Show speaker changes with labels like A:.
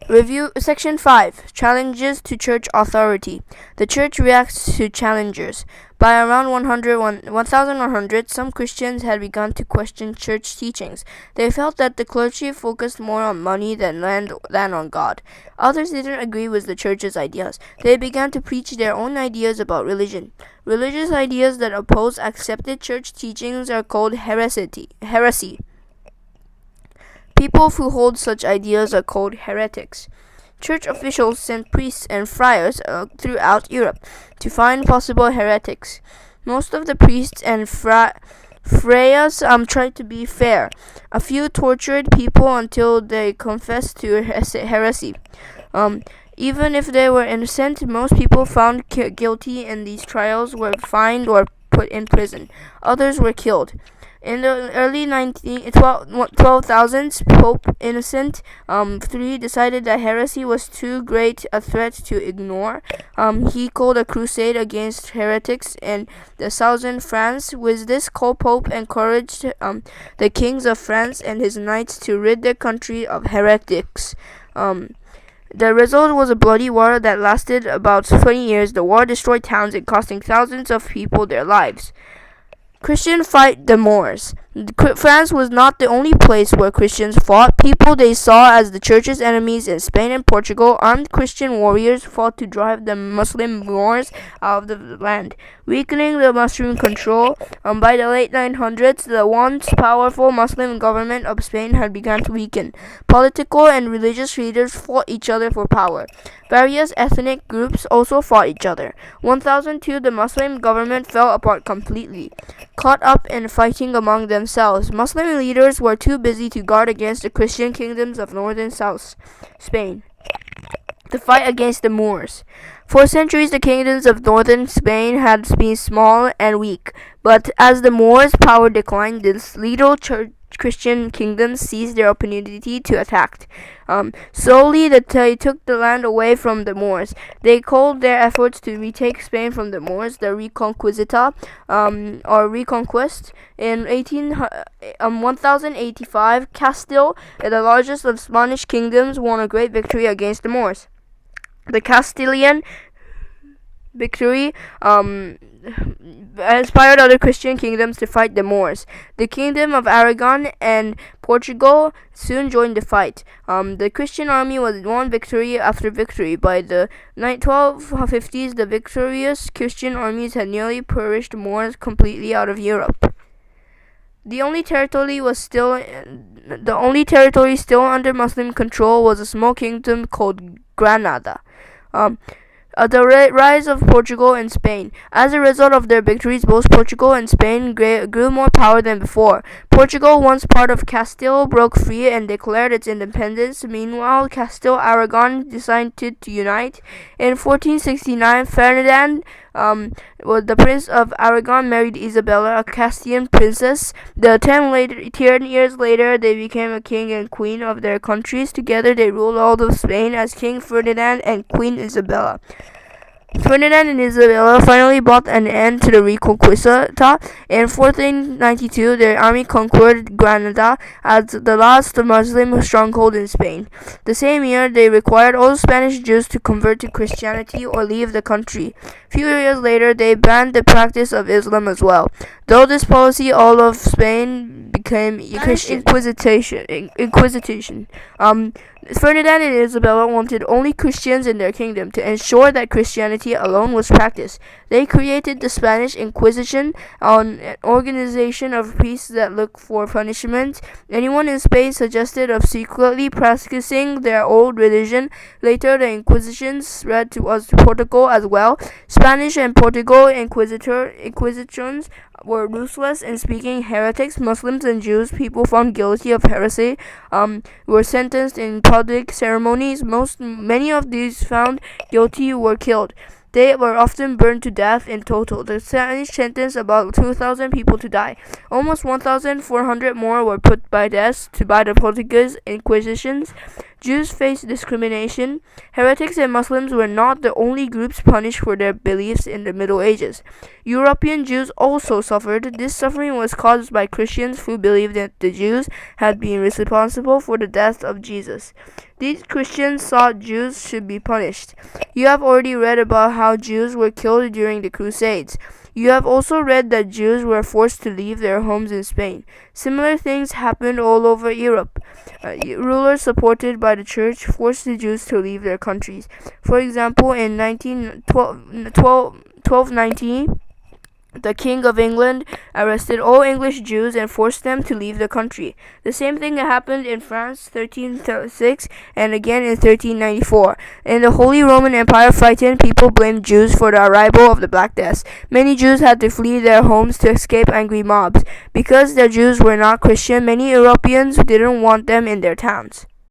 A: Review Section 5 Challenges to Church Authority. The Church reacts to challengers. By around 1100, some Christians had begun to question church teachings. They felt that the clergy focused more on money than on God. Others didn't agree with the church's ideas. They began to preach their own ideas about religion. Religious ideas that oppose accepted church teachings are called heresy. People who hold such ideas are called heretics. Church officials sent priests and friars throughout Europe to find possible heretics. Most of the priests and friars tried to be fair. A few tortured people until they confessed to heresy. Even if they were innocent, most people found guilty in these trials were fined or put in prison. Others were killed. In the early 12,000s, Pope Innocent III decided that heresy was too great a threat to ignore. He called a crusade against heretics in the southern France. With this, Pope encouraged the kings of France and his knights to rid their country of heretics. The result was a bloody war that lasted about 20 years. The war destroyed towns and costing thousands of people their lives. Christian fight the Moors. France was not the only place where Christians fought. People they saw as the church's enemies in Spain and Portugal, armed Christian warriors fought to drive the Muslim Moors out of the land, weakening the Muslim control. By the late 900s, the once powerful Muslim government of Spain had begun to weaken. Political and religious leaders fought each other for power. Various ethnic groups also fought each other. 1002, the Muslim government fell apart completely. Caught up in fighting among themselves, Muslim leaders were too busy to guard against the Christian kingdoms of northern South Spain. The fight against the Moors. For centuries, the kingdoms of northern Spain had been small and weak, but as the Moors' power declined, these little Christian kingdoms seized their opportunity to attack. Slowly, they took the land away from the Moors. They called their efforts to retake Spain from the Moors the Reconquista, or Reconquest. In 1085, Castile, the largest of Spanish kingdoms, won a great victory against the Moors. The Castilian victory inspired other Christian kingdoms to fight the Moors. The Kingdom of Aragon and Portugal soon joined the fight. The Christian army won victory after victory. By the 1250s, the victorious Christian armies had nearly perished Moors completely out of Europe. The only territory still under Muslim control was a small kingdom called Granada. The rise of Portugal and Spain. As a result of their victories, both Portugal and Spain grew more power than before. Portugal, once part of Castile, broke free and declared its independence. Meanwhile, Castile-Aragon decided to unite. In 1469, Ferdinand, the Prince of Aragon, married Isabella, a Castilian princess. 10 years later, they became a king and queen of their countries. Together, they ruled all of Spain as King Ferdinand and Queen Isabella. Ferdinand and Isabella finally brought an end to the Reconquista. In 1492, their army conquered Granada as the last Muslim stronghold in Spain. The same year, they required all Spanish Jews to convert to Christianity or leave the country. Few years later, they banned the practice of Islam as well. Though this policy, all of Spain became Christian Inquisition. Ferdinand and Isabella wanted only Christians in their kingdom to ensure that Christianity alone was practiced. They created the Spanish Inquisition, an organization of priests that looked for punishment. Anyone in Spain suggested of secretly practicing their old religion. Later, the Inquisition spread to Portugal as well. Spanish and Portugal inquisitions were ruthless in speaking. Heretics, Muslims, and Jews, people found guilty of heresy, were sentenced in public ceremonies. Many of these found guilty were killed. They were often burned to death. In total, the Spanish sentenced about 2,000 people to die. Almost 1,400 more were put by death by the Portuguese Inquisitions. Jews faced discrimination. Heretics and Muslims were not the only groups punished for their beliefs in the Middle Ages. European Jews also suffered. This suffering was caused by Christians who believed that the Jews had been responsible for the death of Jesus. These Christians thought Jews should be punished. You have already read about how Jews were killed during the Crusades. You have also read that Jews were forced to leave their homes in Spain. Similar things happened all over Europe. Rulers supported by the church forced the Jews to leave their countries. For example, in 1290, the King of England arrested all English Jews and forced them to leave the country. The same thing happened in France 1306 and again in 1394. In the Holy Roman Empire, frightened people blamed Jews for the arrival of the Black Death. Many Jews had to flee their homes to escape angry mobs. Because the Jews were not Christian, many Europeans didn't want them in their towns.